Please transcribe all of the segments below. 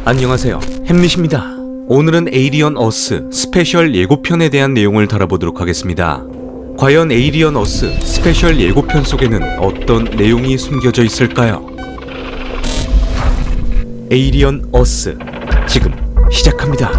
안녕하세요, 햄릿입니다. 오늘은 에이리언 어스 스페셜 예고편에 대한 내용을 다뤄보도록 하겠습니다. 과연 에이리언 어스 스페셜 예고편 속에는 어떤 내용이 숨겨져 있을까요? 에이리언 어스 지금 시작합니다.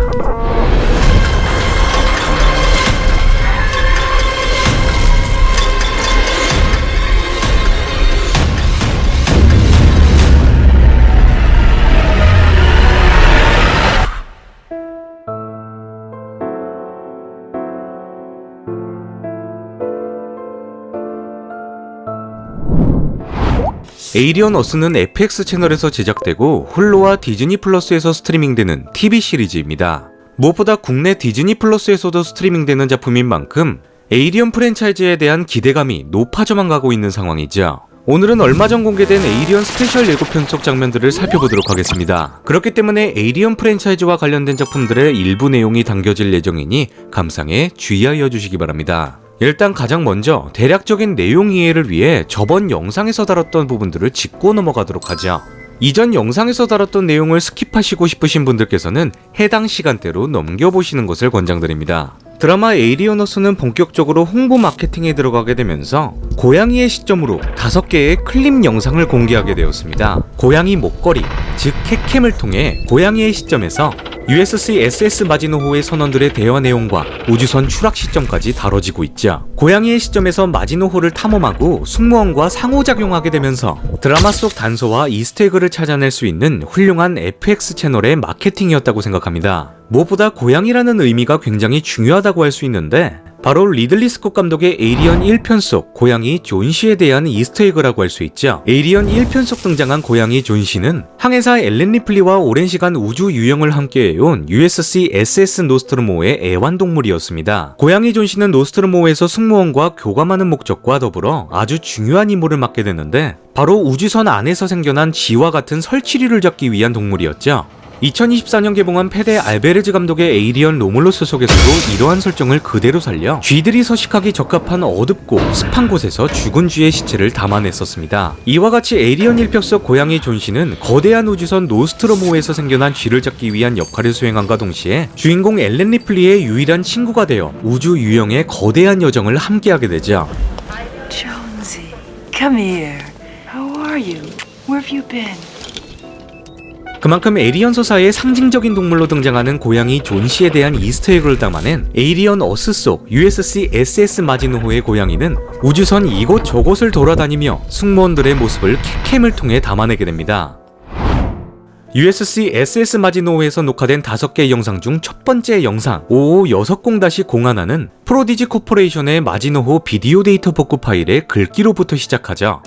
에이리언 어스는 FX 채널에서 제작되고 훌루와 디즈니 플러스에서 스트리밍되는 TV 시리즈입니다. 무엇보다 국내 디즈니 플러스에서도 스트리밍되는 작품인 만큼 에이리언 프랜차이즈에 대한 기대감이 높아져만 가고 있는 상황이죠. 오늘은 얼마 전 공개된 에이리언 스페셜 예고편 속 장면들을 살펴보도록 하겠습니다. 그렇기 때문에 에이리언 프랜차이즈와 관련된 작품들의 일부 내용이 담겨질 예정이니 감상에 주의하여 주시기 바랍니다. 일단 가장 먼저 대략적인 내용 이해를 위해 저번 영상에서 다뤘던 부분들을 짚고 넘어가도록 하죠. 이전 영상에서 다뤘던 내용을 스킵하시고 싶으신 분들께서는 해당 시간대로 넘겨보시는 것을 권장드립니다. 드라마 에이리언 어스는 본격적으로 홍보 마케팅에 들어가게 되면서 고양이의 시점으로 5개의 클립 영상을 공개하게 되었습니다. 고양이 목걸이, 즉 캣캠을 통해 고양이의 시점에서 USC SS 마지노호의 선원들의 대화 내용과 우주선 추락 시점까지 다뤄지고 있죠. 고양이의 시점에서 마지노호를 탐험하고 승무원과 상호작용하게 되면서 드라마 속 단서와 이스터에그를 찾아낼 수 있는 훌륭한 FX 채널의 마케팅이었다고 생각합니다. 무엇보다 고양이라는 의미가 굉장히 중요하다고 할 수 있는데 바로 리들리 스콧 감독의 에이리언 1편 속 고양이 존시에 대한 이스터에그라고 할 수 있죠. 에이리언 1편 속 등장한 고양이 존시는 항해사 엘렌 리플리와 오랜 시간 우주 유영을 함께해온 USC SS 노스트로모의 애완동물이었습니다. 고양이 존시는 노스트로모에서 승무원과 교감하는 목적과 더불어 아주 중요한 임무를 맡게 되는데 바로 우주선 안에서 생겨난 쥐와 같은 설치류를 잡기 위한 동물이었죠. 2024년 개봉한 페데 알베르즈 감독의 에이리언 로몰로스 속에서도 이러한 설정을 그대로 살려 쥐들이 서식하기 적합한 어둡고 습한 곳에서 죽은 쥐의 시체를 담아냈었습니다. 이와 같이 에이리언 1편 속 고양이 존시는 거대한 우주선 노스트로모에서 생겨난 쥐를 잡기 위한 역할을 수행함과 동시에 주인공 엘렌 리플리의 유일한 친구가 되어 우주 유영의 거대한 여정을 함께하게 되죠. Jonesy, come here. How are you? Where have you been? 그만큼 에이리언 서사의 상징적인 동물로 등장하는 고양이 존시에 대한 이스터에그를 담아낸 에이리언 어스 속 USC SS 마지노호의 고양이는 우주선 이곳 저곳을 돌아다니며 승무원들의 모습을 캣캠을 통해 담아내게 됩니다. USC SS 마지노호에서 녹화된 5개의 영상 중 첫 번째 영상 5560-01은 프로디지 코퍼레이션의 마지노호 비디오 데이터 복구 파일의 글귀로부터 시작하죠.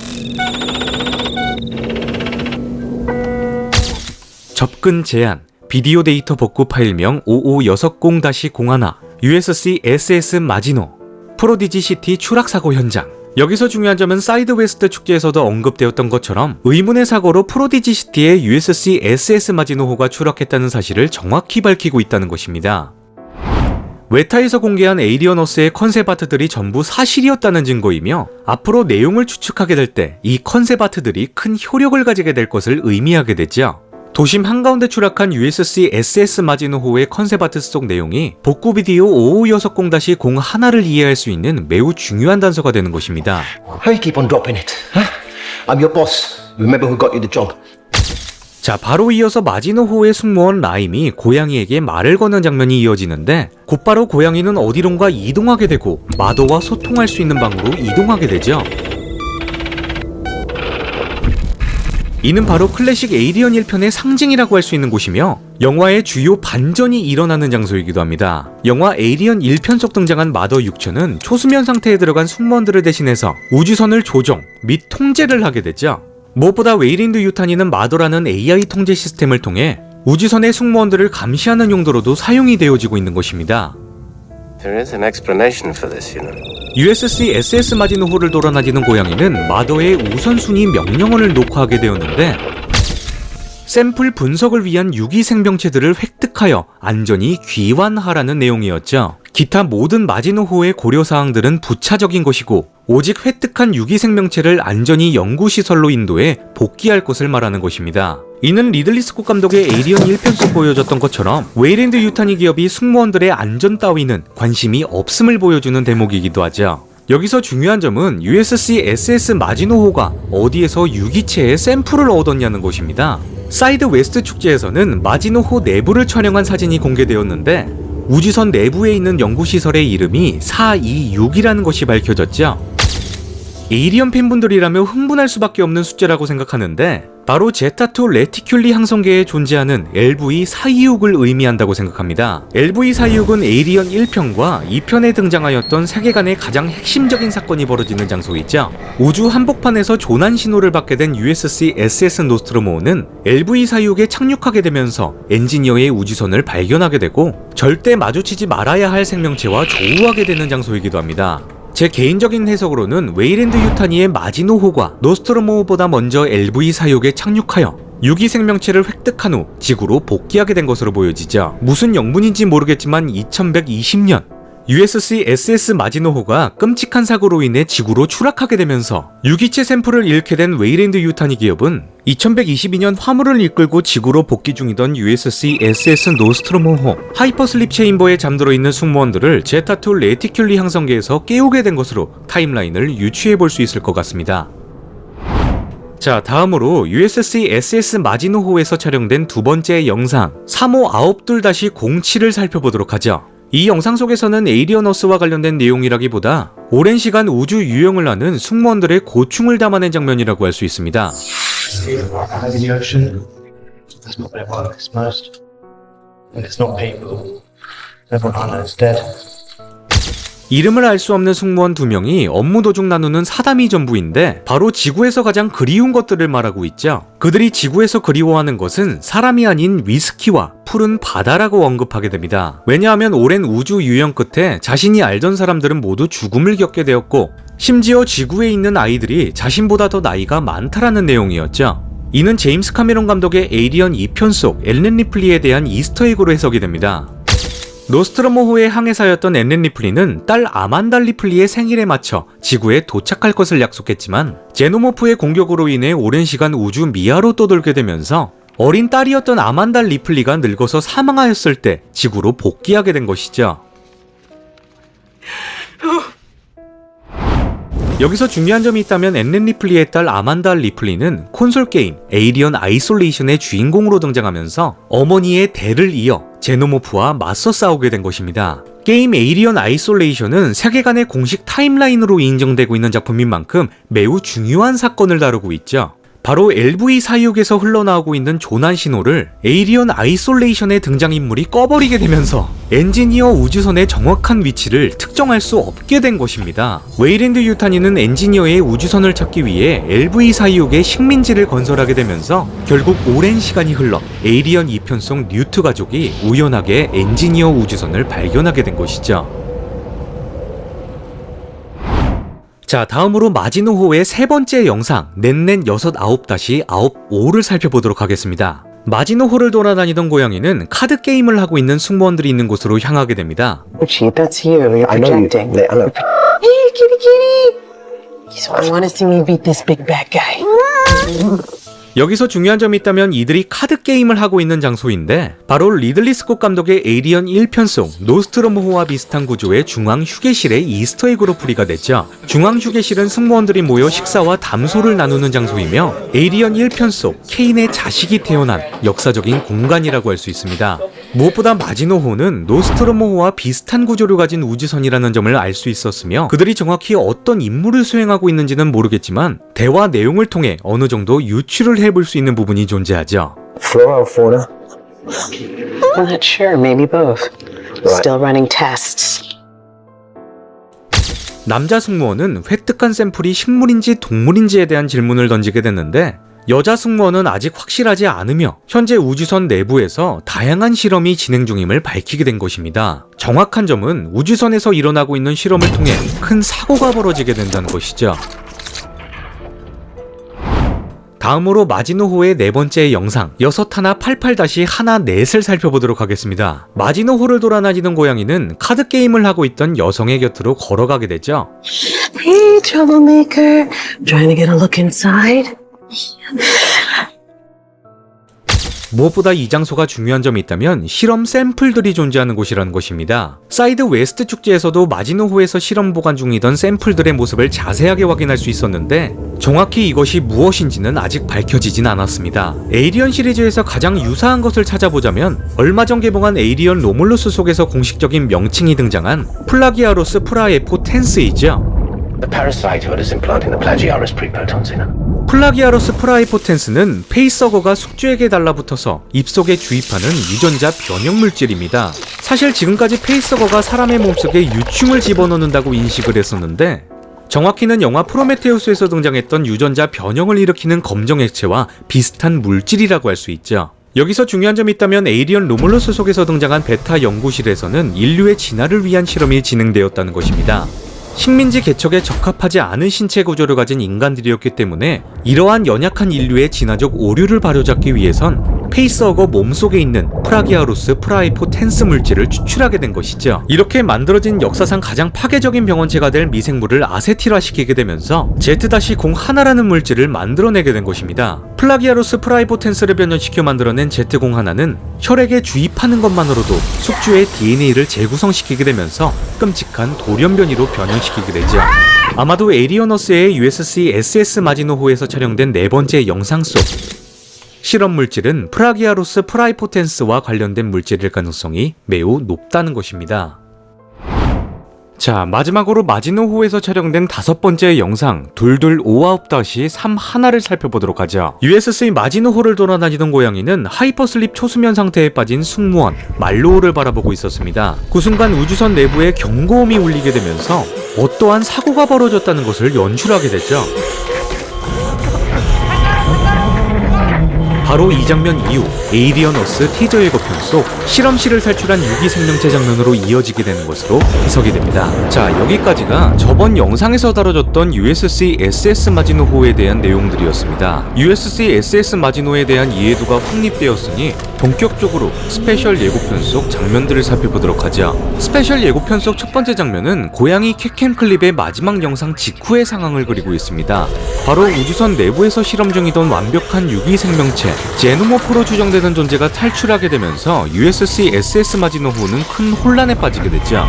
접근 제한, 비디오 데이터 복구 파일명 5560-01, USC SS 마지노, 프로디지 시티 추락사고 현장. 여기서 중요한 점은 사이드 웨스트 축제에서도 언급되었던 것처럼 의문의 사고로 프로디지 시티의 USC SS 마지노호가 추락했다는 사실을 정확히 밝히고 있다는 것입니다. 웨타에서 공개한 에이리언 어스의 컨셉 아트들이 전부 사실이었다는 증거이며 앞으로 내용을 추측하게 될 때 이 컨셉 아트들이 큰 효력을 가지게 될 것을 의미하게 되죠. 도심 한가운데 추락한 USC SS 마지노호의 컨셉 아트 속 내용이 복구 비디오 5560-01를 이해할 수 있는 매우 중요한 단서가 되는 것입니다. How you keep on dropping it? Huh? I'm your boss. Remember who got you the job? 자, 바로 이어서 마지노호의 승무원 라임이 고양이에게 말을 거는 장면이 이어지는데 곧바로 고양이는 어디론가 이동하게 되고 마도와 소통할 수 있는 방으로 이동하게 되죠. 이는 바로 클래식 에이리언 1편의 상징이라고 할 수 있는 곳이며 영화의 주요 반전이 일어나는 장소이기도 합니다. 영화 에이리언 1편 속 등장한 마더 6천은 초수면 상태에 들어간 승무원들을 대신해서 우주선을 조종 및 통제를 하게 되죠. 무엇보다 웨이린드 유타니는 마더라는 AI 통제 시스템을 통해 우주선의 승무원들을 감시하는 용도로도 사용이 되어지고 있는 것입니다. There is an explanation for this, you know. USC SS 마지노호를 돌아다니는 고양이는 마더의 우선순위 명령어를 녹화하게 되었는데 샘플 분석을 위한 유기 생명체들을 획득하여 안전히 귀환하라는 내용이었죠. 기타 모든 마지노호의 고려사항들은 부차적인 것이고 오직 획득한 유기 생명체를 안전히 연구시설로 인도해 복귀할 것을 말하는 것입니다. 이는 리들리 스콧 감독의 에이리언 1편 속 보여줬던 것처럼 웨이랜드 유타니 기업이 승무원들의 안전 따위는 관심이 없음을 보여주는 대목이기도 하죠. 여기서 중요한 점은 USC SS 마지노호가 어디에서 유기체의 샘플을 얻었냐는 것입니다. 사이드 웨스트 축제에서는 마지노호 내부를 촬영한 사진이 공개되었는데 우주선 내부에 있는 연구시설의 이름이 426이라는 것이 밝혀졌죠. 에이리언 팬분들이라면 흥분할 수밖에 없는 숫자라고 생각하는데 바로 제타2 레티큘리 항성계에 존재하는 LV426을 의미한다고 생각합니다. LV426은 에이리언 1편과 2편에 등장하였던 세계관의 가장 핵심적인 사건이 벌어지는 장소이죠. 우주 한복판에서 조난 신호를 받게 된 USC SS 노스트로모는 LV426에 착륙하게 되면서 엔지니어의 우주선을 발견하게 되고 절대 마주치지 말아야 할 생명체와 조우하게 되는 장소이기도 합니다. 제 개인적인 해석으로는 웨이랜드 유타니의 마지노호가 노스트로모보다 먼저 LV426에 착륙하여 유기 생명체를 획득한 후 지구로 복귀하게 된 것으로 보여지죠. 무슨 영문인지 모르겠지만 2120년 USC SS 마지노호가 끔찍한 사고로 인해 지구로 추락하게 되면서 유기체 샘플을 잃게 된 웨이랜드 유타니 기업은 2122년 화물을 이끌고 지구로 복귀 중이던 USC SS 노스트로모호 하이퍼슬립 체인버에 잠들어 있는 승무원들을 제타2 레티큘리 항성계에서 깨우게 된 것으로 타임라인을 유추해 볼 수 있을 것 같습니다. 자, 다음으로 USC SS 마지노호에서 촬영된 두 번째 영상 3호 9둘-07을 살펴보도록 하죠. 이 영상 속에서는 에이리언어스와 관련된 내용이라기보다 오랜 시간 우주 유영을 하는 승무원들의 고충을 담아낸 장면이라고 할 수 있습니다. Out of the ocean. That's not where it works most. And it's not people. Everyone I know is dead. 이름을 알 수 없는 승무원 2명이 업무 도중 나누는 사담이 전부인데 바로 지구에서 가장 그리운 것들을 말하고 있죠. 그들이 지구에서 그리워하는 것은 사람이 아닌 위스키와 푸른 바다라고 언급하게 됩니다. 왜냐하면 오랜 우주 유영 끝에 자신이 알던 사람들은 모두 죽음을 겪게 되었고 심지어 지구에 있는 아이들이 자신보다 더 나이가 많다라는 내용이었죠. 이는 제임스 카메론 감독의 에이리언 2편 속 앨런 리플리에 대한 이스터에그로 해석이 됩니다. 노스트로모호의 항해사였던 앨런 리플리는 딸 아만다 리플리의 생일에 맞춰 지구에 도착할 것을 약속했지만 제노모프의 공격으로 인해 오랜 시간 우주 미하로 떠돌게 되면서 어린 딸이었던 아만다 리플리가 늙어서 사망하였을 때 지구로 복귀하게 된 것이죠. 여기서 중요한 점이 있다면 앨런 리플리의 딸 아만다 리플리는 콘솔 게임 에이리언 아이솔레이션의 주인공으로 등장하면서 어머니의 대를 이어 제노모프와 맞서 싸우게 된 것입니다. 게임 에이리언 아이솔레이션은 세계관의 공식 타임라인으로 인정되고 있는 작품인 만큼 매우 중요한 사건을 다루고 있죠. 바로 LV426에서 흘러나오고 있는 조난 신호를 에이리언 아이솔레이션의 등장인물이 꺼버리게 되면서 엔지니어 우주선의 정확한 위치를 특정할 수 없게 된 것입니다. 웨이랜드 유타니는 엔지니어의 우주선을 찾기 위해 LV426의 식민지를 건설하게 되면서 결국 오랜 시간이 흘러 에이리언 2편 속 뉴트 가족이 우연하게 엔지니어 우주선을 발견하게 된 것이죠. 자, 다음으로 마지노호의 세 번째 영상 넷넷 69-95를 살펴보도록 하겠습니다. 마지노호를 돌아다니던 고양이는 카드 게임을 하고 있는 승무원들이 있는 곳으로 향하게 됩니다. Richie, that's you. You're I know you. projecting. I know. Hey, kitty, kitty. So I want to see me beat this big bad guy. 여기서 중요한 점이 있다면 이들이 카드 게임을 하고 있는 장소인데 바로 리들리 스콧 감독의 에이리언 1편 속 노스트로모호와 비슷한 구조의 중앙 휴게실의 이스터에그로 풀이가 됐죠. 중앙 휴게실은 승무원들이 모여 식사와 담소를 나누는 장소이며 에이리언 1편 속 케인의 자식이 태어난 역사적인 공간이라고 할 수 있습니다. 무엇보다 마지노호는 노스트로모호와 비슷한 구조를 가진 우주선이라는 점을 알 수 있었으며 그들이 정확히 어떤 임무를 수행하고 있는지는 모르겠지만 대화 내용을 통해 어느 정도 유추를 해볼 수 있는 부분이 존재하죠. Flora or fauna? I'm not sure. Maybe both. Still running tests. 남자 승무원은 획득한 샘플이 식물인지 동물인지에 대한 질문을 던지게 됐는데 여자 승무원은 아직 확실하지 않으며 현재 우주선 내부에서 다양한 실험이 진행 중임을 밝히게 된 것입니다. 정확한 점은 우주선에서 일어나고 있는 실험을 통해 큰 사고가 벌어지게 된다는 것이죠. 다음으로 마지노호의 네 번째 영상 6-1-88-1-넷을 살펴보도록 하겠습니다. 마지노호를 돌아다니던 고양이는 카드 게임을 하고 있던 여성의 곁으로 걸어가게 되죠. Hey, troublemaker. Trying to get a look inside? 무엇보다 이 장소가 중요한 점이 있다면 실험 샘플들이 존재하는 곳이라는 것입니다. 사이드 웨스트 축제에서도 마지노호에서 실험 보관 중이던 샘플들의 모습을 자세하게 확인할 수 있었는데 정확히 이것이 무엇인지는 아직 밝혀지진 않았습니다. 에이리언 시리즈에서 가장 유사한 것을 찾아보자면 얼마 전 개봉한 에이리언 로몰루스 속에서 공식적인 명칭이 등장한 플라기아로스 프라에포텐스이죠. The parasite hood is implanting the Plagiaris prepotence in her. 플라기아로스 프라이포텐스는 페이서거가 숙주에게 달라붙어서 입속에 주입하는 유전자 변형 물질입니다. 사실 지금까지 페이서거가 사람의 몸속에 유충을 집어넣는다고 인식을 했었는데 정확히는 영화 프로메테우스에서 등장했던 유전자 변형을 일으키는 검정 액체와 비슷한 물질이라고 할 수 있죠. 여기서 중요한 점이 있다면 에이리언 로몰루스 속에서 등장한 베타 연구실에서는 인류의 진화를 위한 실험이 진행되었다는 것입니다. 식민지 개척에 적합하지 않은 신체 구조를 가진 인간들이었기 때문에 이러한 연약한 인류의 진화적 오류를 바로잡기 위해선 페이스허거 몸속에 있는 플라기아로스 프라이포텐스 물질을 추출하게 된 것이죠. 이렇게 만들어진 역사상 가장 파괴적인 병원체가 될 미생물을 아세틸화시키게 되면서 Z-01라는 물질을 만들어내게 된 것입니다. 플라기아로스 프라이포텐스를 변형시켜 만들어낸 Z-01는 혈액에 주입하는 것만으로도 숙주의 DNA를 재구성시키게 되면서 끔찍한 돌연변이로 변형시키게 되죠. 아마도 에이리언어스의 USC SS 마지노호에서 촬영된 네 번째 영상 속 실험 물질은 플라기아로스 프라이포텐스와 관련된 물질일 가능성이 매우 높다는 것입니다. 자, 마지막으로 마지노호에서 촬영된 다섯 번째 영상 2259-31을 살펴보도록 하죠. USC 마지노호를 돌아다니던 고양이는 하이퍼슬립 초수면 상태에 빠진 승무원 말로우를 바라보고 있었습니다. 그 순간 우주선 내부에 경고음이 울리게 되면서 어떠한 사고가 벌어졌다는 것을 연출하게 됐죠. 바로 이 장면 이후 에이리언어스 티저 예고편 속 실험실을 탈출한 유기 생명체 장면으로 이어지게 되는 것으로 해석이 됩니다. 자, 여기까지가 저번 영상에서 다뤄졌던 USC SS 마지노호에 대한 내용들이었습니다. USC SS 마지노에 대한 이해도가 확립되었으니 본격적으로 스페셜 예고편 속 장면들을 살펴보도록 하죠. 스페셜 예고편 속 첫 번째 장면은 고양이 캣캠 클립의 마지막 영상 직후의 상황을 그리고 있습니다. 바로 우주선 내부에서 실험 중이던 완벽한 유기 생명체 제노모프로 추정되는 존재가 탈출하게 되면서 USC SS 마지노호는 큰 혼란에 빠지게 됐죠.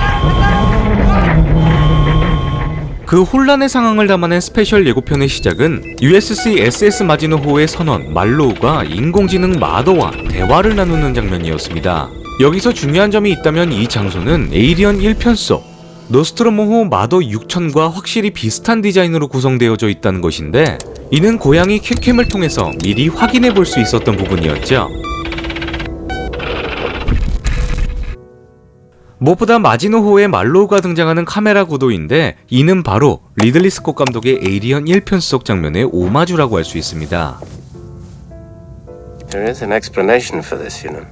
그 혼란의 상황을 담아낸 스페셜 예고편의 시작은 USC SS 마지노호의 선원 말로우가 인공지능 마더와 대화를 나누는 장면이었습니다. 여기서 중요한 점이 있다면 이 장소는 에이리언 1편 속 노스트로모호 마더 6000과 확실히 비슷한 디자인으로 구성되어져 있다는 것인데 이는 고양이 캣캠을 통해서 미리 확인해 볼 수 있었던 부분이었죠. 무엇보다 마지노호의 말로우가 등장하는 카메라 구도인데 이는 바로 리들리 스콧 감독의 에이리언 1편 속 장면의 오마주라고 할 수 있습니다. There is an explanation for this, you know.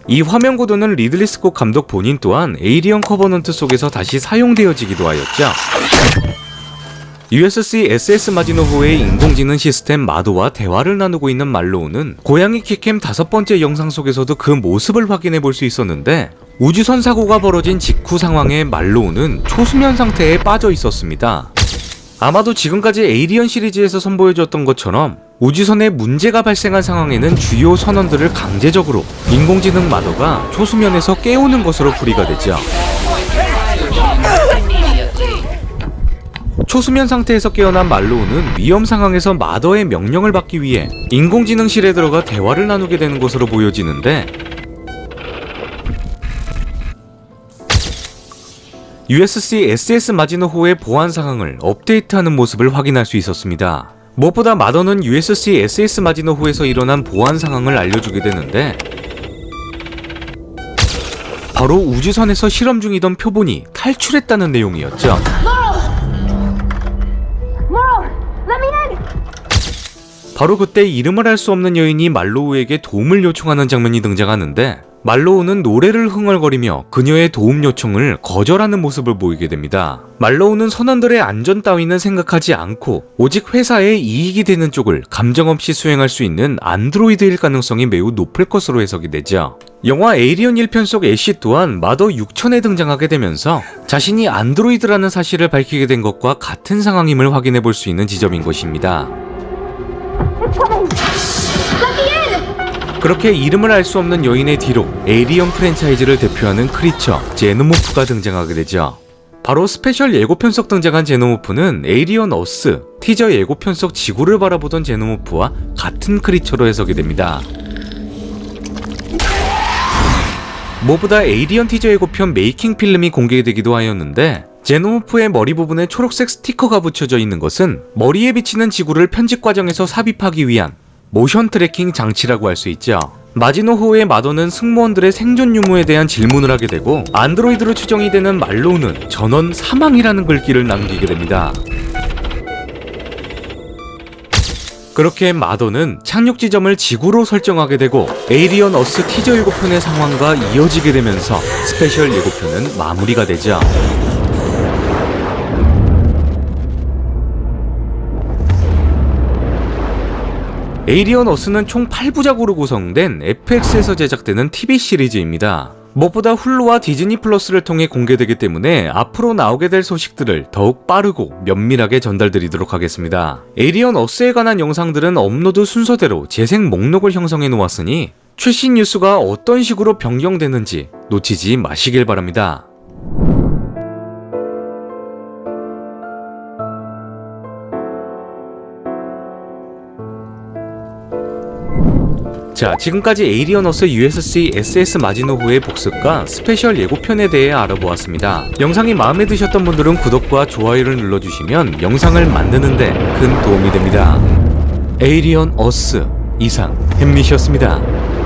이 화면 구도는 리들리 스콧 감독 본인 또한 에이리언 커버넌트 속에서 다시 사용되어지기도 하였죠. USC SS 마지노호의 인공지능 시스템 마도와 대화를 나누고 있는 말로우는 고양이 캣캠 다섯 번째 영상 속에서도 그 모습을 확인해 볼 수 있었는데 우주선 사고가 벌어진 직후 상황에 말로우는 초수면 상태에 빠져 있었습니다. 아마도 지금까지 에이리언 시리즈에서 선보여줬던 것처럼 우주선에 문제가 발생한 상황에는 주요 선원들을 강제적으로 인공지능 마더가 초수면에서 깨우는 것으로 풀이가 되죠. 초수면 상태에서 깨어난 말로우는 위험 상황에서 마더의 명령을 받기 위해 인공지능실에 들어가 대화를 나누게 되는 것으로 보여지는데 USC SS 마지노호의 보안 상황을 업데이트하는 모습을 확인할 수 있었습니다. 무엇보다 마더는 USC SS 마지노호에서 일어난 보안 상황을 알려주게 되는데 바로 우주선에서 실험 중이던 표본이 탈출했다는 내용이었죠. 바로 그때 이름을 알 수 없는 여인이 말로우에게 도움을 요청하는 장면이 등장하는데 말로우는 노래를 흥얼거리며 그녀의 도움 요청을 거절하는 모습을 보이게 됩니다. 말로우는 선원들의 안전 따위는 생각하지 않고 오직 회사에 이익이 되는 쪽을 감정 없이 수행할 수 있는 안드로이드일 가능성이 매우 높을 것으로 해석이 되죠. 영화 에이리언 1편 속 애쉬 또한 마더 6000에 등장하게 되면서 자신이 안드로이드라는 사실을 밝히게 된 것과 같은 상황임을 확인해 볼 수 있는 지점인 것입니다. 그렇게 이름을 알 수 없는 여인의 뒤로 에이리언 프랜차이즈를 대표하는 크리처 제노모프가 등장하게 되죠. 바로 스페셜 예고편 속 등장한 제노모프는 에이리언 어스 티저 예고편 속 지구를 바라보던 제노모프와 같은 크리처로 해석이 됩니다. 무엇보다 에이리언 티저 예고편 메이킹 필름이 공개되기도 하였는데 제노모프의 머리 부분에 초록색 스티커가 붙여져 있는 것은 머리에 비치는 지구를 편집 과정에서 삽입하기 위한 모션 트래킹 장치라고 할 수 있죠. 마지노호의 마더는 승무원들의 생존 유무에 대한 질문을 하게 되고 안드로이드로 추정이 되는 말로우는 전원 사망이라는 글귀를 남기게 됩니다. 그렇게 마더는 착륙 지점을 지구로 설정하게 되고 에이리언 어스 티저 예고편의 상황과 이어지게 되면서 스페셜 예고편은 마무리가 되죠. 에이리언 어스는 총 8부작으로 구성된 FX에서 제작되는 TV 시리즈입니다. 무엇보다 훌루와 디즈니 플러스를 통해 공개되기 때문에 앞으로 나오게 될 소식들을 더욱 빠르고 면밀하게 전달드리도록 하겠습니다. 에이리언 어스에 관한 영상들은 업로드 순서대로 재생 목록을 형성해 놓았으니 최신 뉴스가 어떤 식으로 변경되는지 놓치지 마시길 바랍니다. 자, 지금까지 에이리언 어스 USC SS 마지노후의 복습과 스페셜 예고편에 대해 알아보았습니다. 영상이 마음에 드셨던 분들은 구독과 좋아요를 눌러주시면 영상을 만드는 데 큰 도움이 됩니다. 에이리언 어스 이상 햄릿이었습니다.